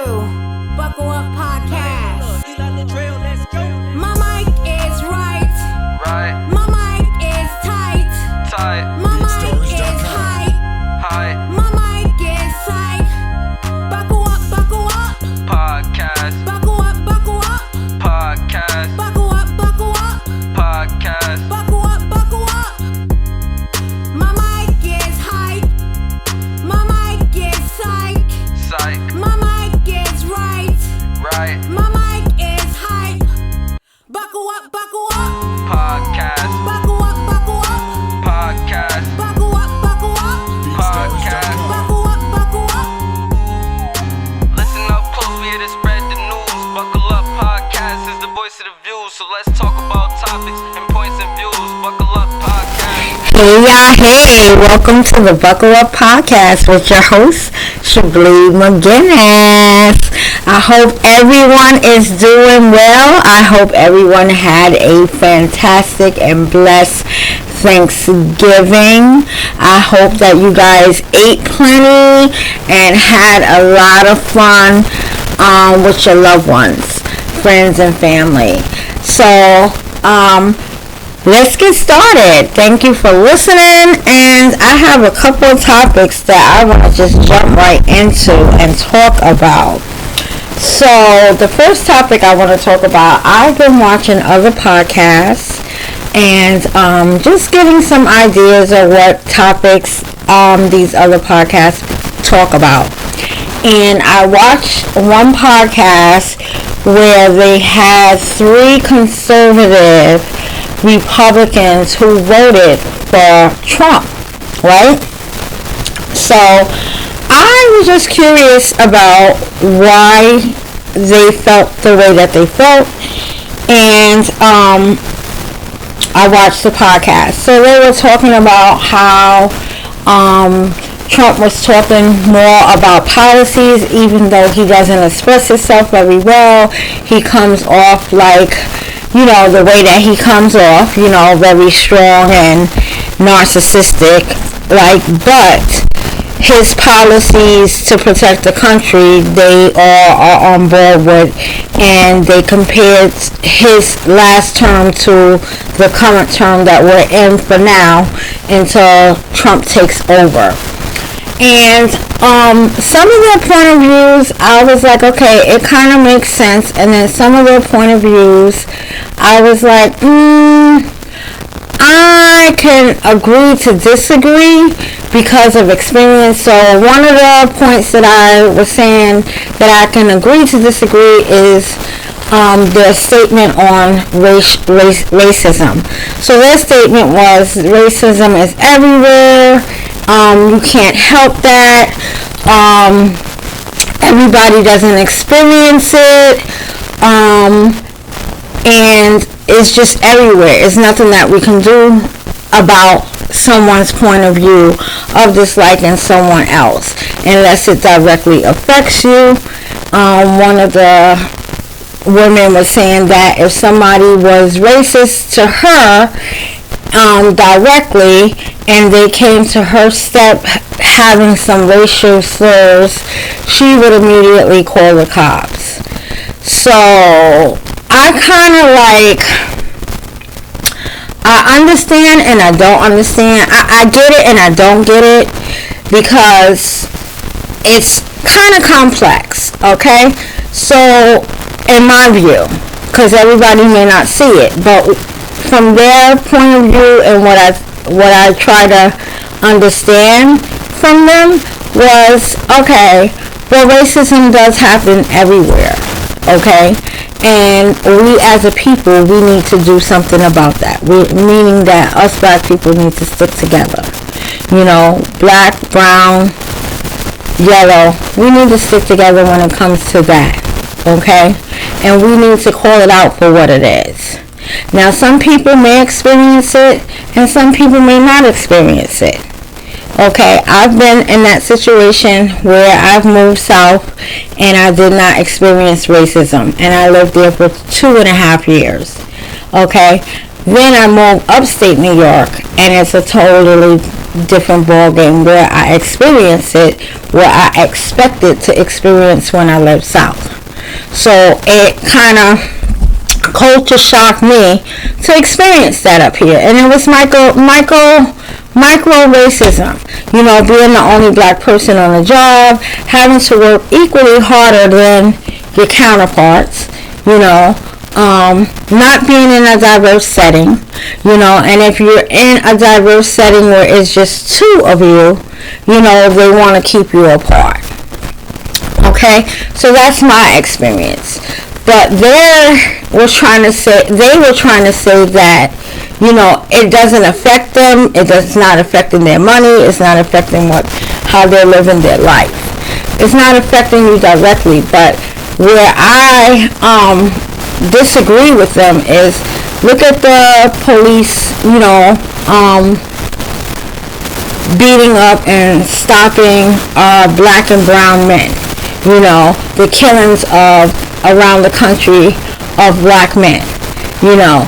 Buckle Up Podcast. My mic is right. My mic is tight. My mic is high. My mic is sight. Buckle up podcast. Buckle up Podcast. Buckle up Podcast. Buckle up. My mic is hype. My mic is psych. My mic is right. My mic is hype. Buckle up. Podcast. Buckle up. Podcast. Buckle up. Podcast. Buckle up. Listen up close, we here to spread the news. Buckle Up Podcast is the voice of the views. So let's talk about topics and points of views. Buckle Up Podcast. Hey y'all, hey, welcome to the Buckle Up Podcast with your host, Shablee McGinnis. I hope everyone is doing well. I hope everyone had a fantastic and blessed Thanksgiving. I hope that you guys ate plenty and had a lot of fun with your loved ones, friends, and family. So, let's get started. Thank you for listening, and I have a couple of topics that I want to just jump right into and talk about. So the first topic I want to talk about, I've been watching other podcasts and just getting some ideas of what topics these other podcasts talk about. And I watched one podcast where they had 3 conservative Republicans who voted for Trump, right? So I was just curious about why they felt the way that they felt, and I watched the podcast. So they were talking about how Trump was talking more about policies, even though he doesn't express himself very well. He comes off like, you know, the way that he comes off, you know, very strong and narcissistic, but his policies to protect the country, they all are on board with, and they compared his last term to the current term that we're in for now until Trump takes over. And some of their point of views, I was like, okay, it kind of makes sense. And then some of their point of views, I was like, I can agree to disagree because of experience. So one of the points that I was saying that I can agree to disagree is their statement on racism. So their statement was racism is everywhere. You can't help that. Everybody doesn't experience it. And it's just everywhere. It's nothing that we can do about someone's point of view of disliking someone else unless it directly affects you. One of the women was saying that if somebody was racist to her directly and they came to her step having some racial slurs, she would immediately call the cops. So I kind of I understand and I don't understand. I get it and I don't get it because it's kind of complex, okay? So in my view, because everybody may not see it, but from their point of view and what I try to understand from them was, okay, well, racism does happen everywhere, okay? And we as a people, we need to do something about that. Meaning that us black people need to stick together. You know, black, brown, yellow, we need to stick together when it comes to that, okay? And we need to call it out for what it is. Now, some people may experience it, and some people may not experience it. Okay, I've been in that situation where I've moved south and I did not experience racism, and I lived there for 2.5 years. Okay, then I moved upstate New York, and it's a totally different ball game where I experienced it, where I expected to experience when I lived south. So it kind of culture shocked me to experience that up here, and it was micro racism. You know, being the only black person on the job, having to work equally harder than your counterparts. You know, not being in a diverse setting. You know, and if you're in a diverse setting where it's just two of you, you know, they want to keep you apart. Okay, so that's my experience. But they were trying to say that, you know, it doesn't affect them. It does not affecting their money. It's not affecting how they're living their life. It's not affecting you directly. But where I disagree with them is, look at the police, you know, beating up and stopping black and brown men. You know, the killings of around the country of black men. You know,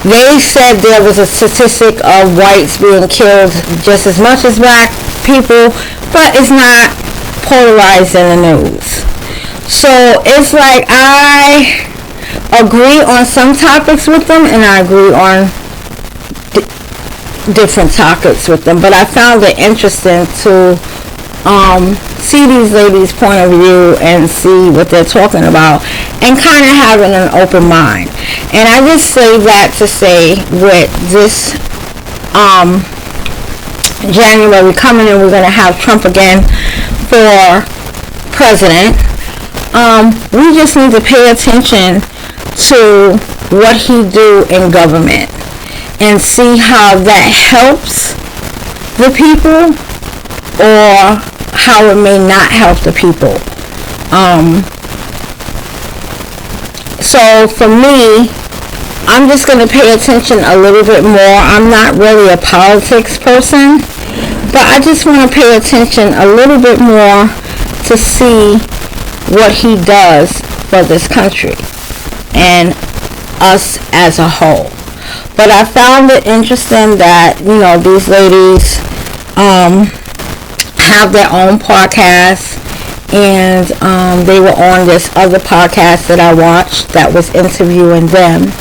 they said there was a statistic of whites being killed just as much as black people, but it's not polarized in the news. So it's like I agree on some topics with them, and I agree on different topics with them. But I found it interesting to see these ladies' point of view and see what they're talking about, and kind of having an open mind. And I just say that to say, with this January coming, and we're going to have Trump again for president, we just need to pay attention to what he do in government and see how that helps the people or how it may not help the people. So for me, I'm just going to pay attention a little bit more. I'm not really a politics person, but I just want to pay attention a little bit more to see what he does for this country and us as a whole. But I found it interesting that, you know, these ladies have their own podcast, and they were on this other podcast that I watched that was interviewing them,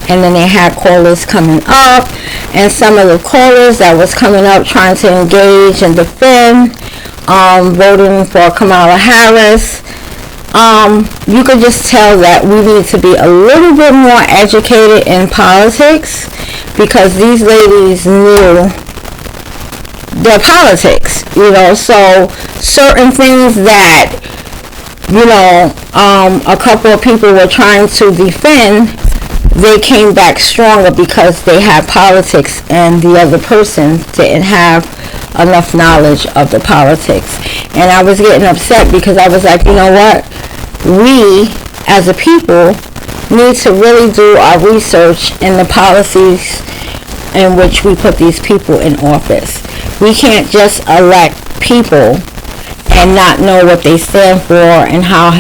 and then they had callers coming up, and some of the callers that was coming up trying to engage and defend voting for Kamala Harris. You could just tell that we need to be a little bit more educated in politics, because these ladies knew their politics, you know. So certain things that, you know, a couple of people were trying to defend, they came back stronger because they had politics and the other person didn't have enough knowledge of the politics. And I was getting upset because I was like, you know what, we as a people need to really do our research in the policies in which we put these people in office. We can't just elect people and not know what they stand for and how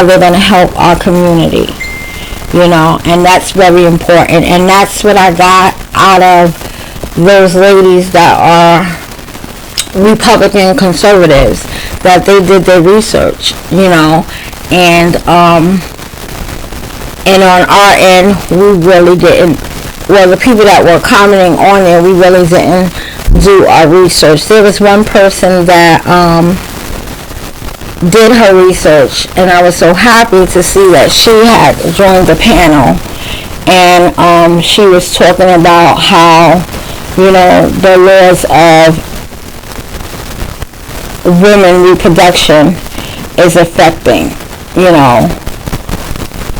they're going to help our community, you know. And that's very important, and that's what I got out of those ladies that are Republican conservatives, that they did their research, you know. And on our end, we really didn't. Well, the people that were commenting on there, we really didn't do our research. There was one person that did her research, and I was so happy to see that she had joined the panel, and she was talking about how, you know, the laws of women reproduction is affecting, you know,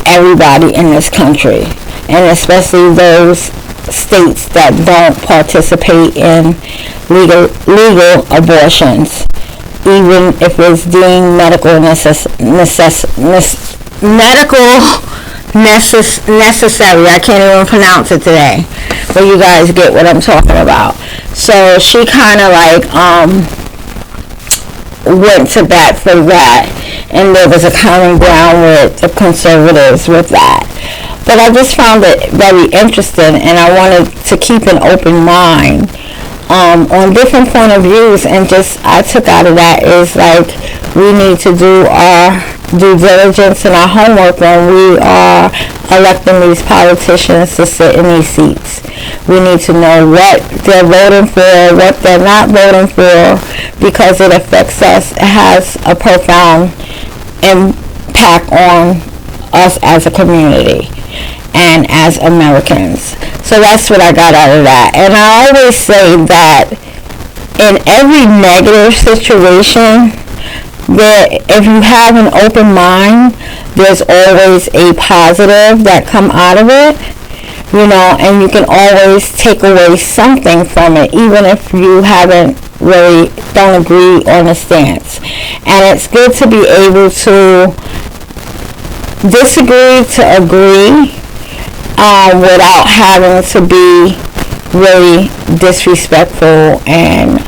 everybody in this country, and especially those states that don't participate in legal abortions, even if it's deemed medical necessary. I can't even pronounce it today, but you guys get what I'm talking about. So she kind of like went to bat for that, and there was a common ground with the conservatives with that. But I just found it very interesting, and I wanted to keep an open mind on different point of views, and just I took out of that is like we need to do our due diligence and our homework when we are electing these politicians to sit in these seats. We need to know what they're voting for, what they're not voting for, because it affects us. It has a profound impact on us as a community and as Americans. So that's what I got out of that. And I always say that in every negative situation, if you have an open mind, there's always a positive that come out of it, and you can always take away something from it, even if you don't agree on a stance. And it's good to be able to disagree to agree, without having to be really disrespectful and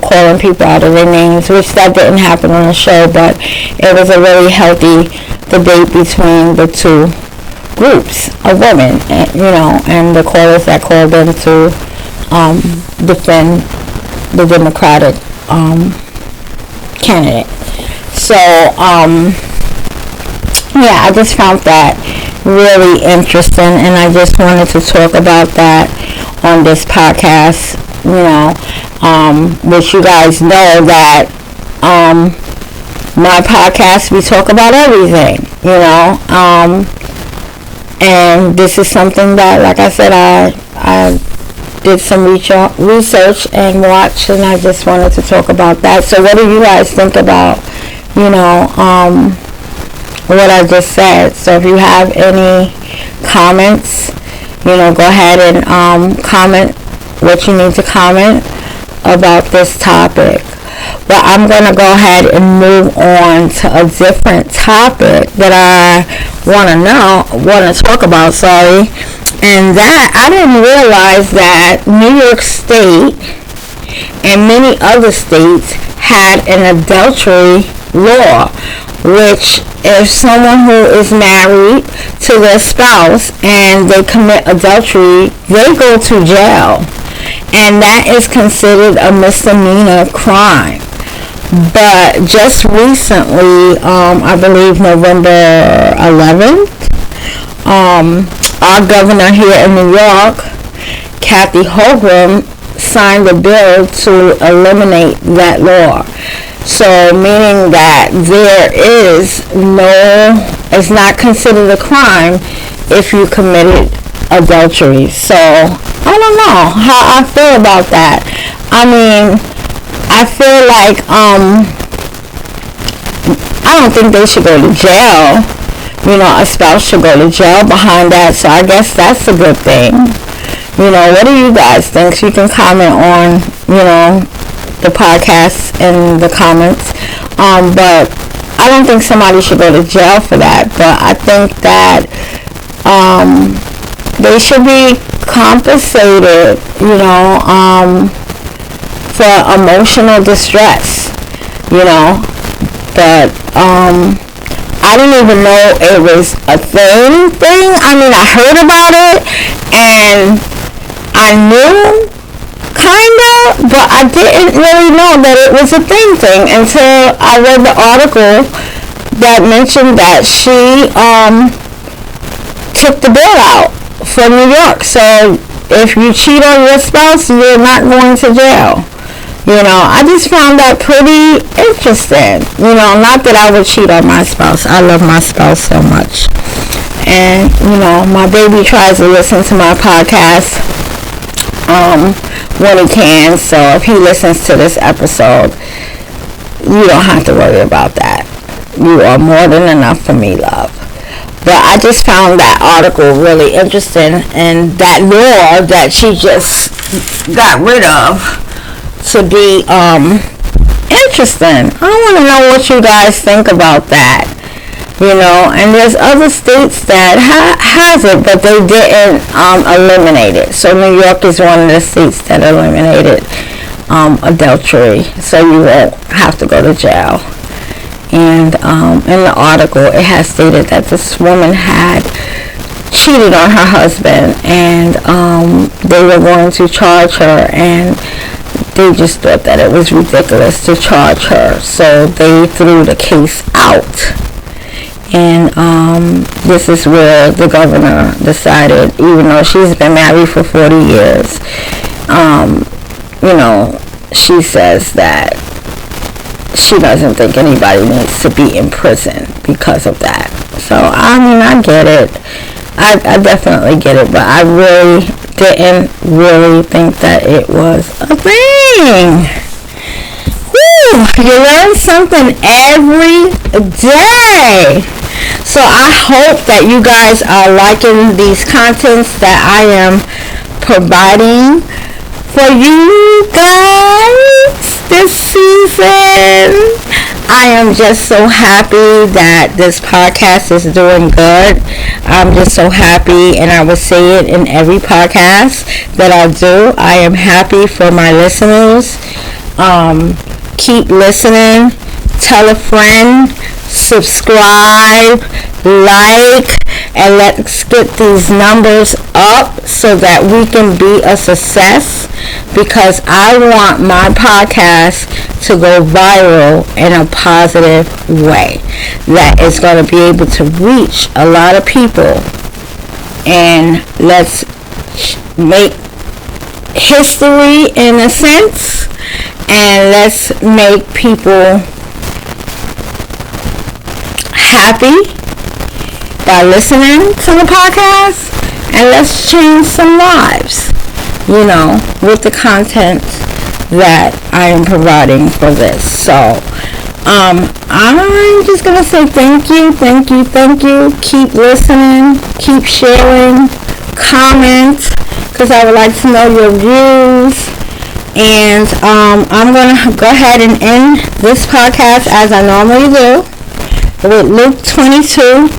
calling people out of their names, which that didn't happen on the show, but it was a really healthy debate between the two groups of women, and the callers that called in to defend the Democratic candidate. So I just found that really interesting, and I just wanted to talk about that on this podcast, which you guys know that my podcast, we talk about everything, and this is something that, like I said, I did some research and watched, and I just wanted to talk about that. So what do you guys think about, what I just said? So if you have any comments, go ahead and comment what you need to comment about this topic. But I'm going to go ahead and move on to a different topic that I want to talk about, and that I didn't realize that New York State and many other states had an adultery law, which if someone who is married to their spouse and they commit adultery, they go to jail, and that is considered a misdemeanor crime. But just recently, I believe November 11th, our governor here in New York, Kathy Hochul, signed a bill to eliminate that law. So meaning that it's not considered a crime if you committed adultery. So I don't know how I feel about that. I mean, I feel like I don't think they should go to jail. A spouse should go to jail behind that. So I guess that's a good thing. What do you guys think? So you can comment on, the podcast in the comments. But I don't think somebody should go to jail for that. But I think that they should be compensated, for emotional distress, But I didn't even know it was a thing. I mean, I heard about it and I knew kinda, but I didn't really know that it was a thing until I read the article that mentioned that she took the bill out for New York. So if you cheat on your spouse, you're not going to jail. I just found that pretty interesting. Not that I would cheat on my spouse. I love my spouse so much. And, my baby tries to listen to my podcast when he can. So if he listens to this episode, you don't have to worry about that. You are more than enough for me, love. But I just found that article really interesting, and that law that she just got rid of to be interesting. I want to know what you guys think about that. And there's other states that has it, but they didn't eliminate it. So New York is one of the states that eliminated adultery, so you won't have to go to jail. And in the article, it has stated that this woman had cheated on her husband, and they were going to charge her, and they just thought that it was ridiculous to charge her, so they threw the case out. And this is where the governor decided, even though she's been married for 40 years, she says that she doesn't think anybody needs to be in prison because of that. So, I get it. I definitely get it, but I really didn't really think that it was a thing. Woo! You learn something every day. So I hope that you guys are liking these contents that I am providing for you guys this season. I am just so happy that this podcast is doing good. I'm just so happy, and I will say it in every podcast that I do. I am happy for my listeners. Keep listening. Tell a friend. Subscribe. Like. And let's get these numbers up so that we can be a success, because I want my podcast to go viral in a positive way that is going to be able to reach a lot of people. And let's make history in a sense, and let's make people happy by listening to the podcast, and let's change some lives, with the content that I am providing for this. So, I'm just going to say thank you. Keep listening, keep sharing, comment, because I would like to know your views. And I'm going to go ahead and end this podcast as I normally do with Luke 22:46.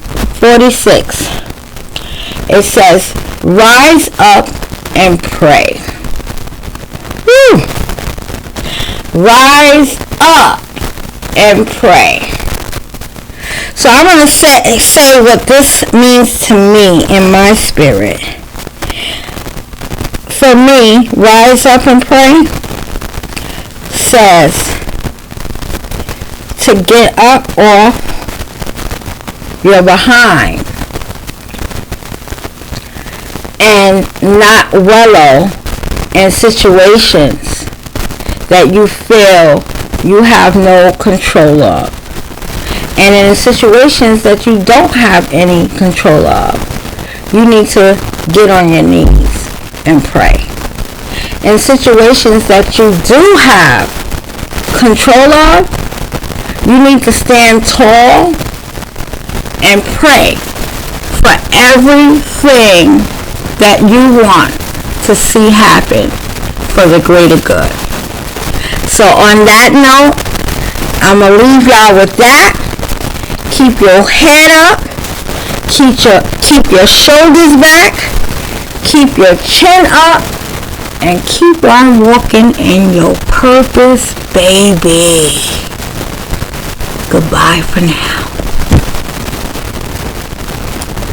It says, rise up and pray. Woo! Rise up and pray. So I'm going to say what this means to me in my spirit. For me, rise up and pray says to get up off your behind and not wallow in situations that you feel you have no control of, and in situations that you don't have any control of, you need to get on your knees and pray. In situations that you do have control of, you need to stand tall and pray for everything that you want to see happen for the greater good. So on that note, I'm going to leave y'all with that. Keep your head up. Keep your shoulders back. Keep your chin up. And keep on walking in your purpose, baby. Goodbye for now.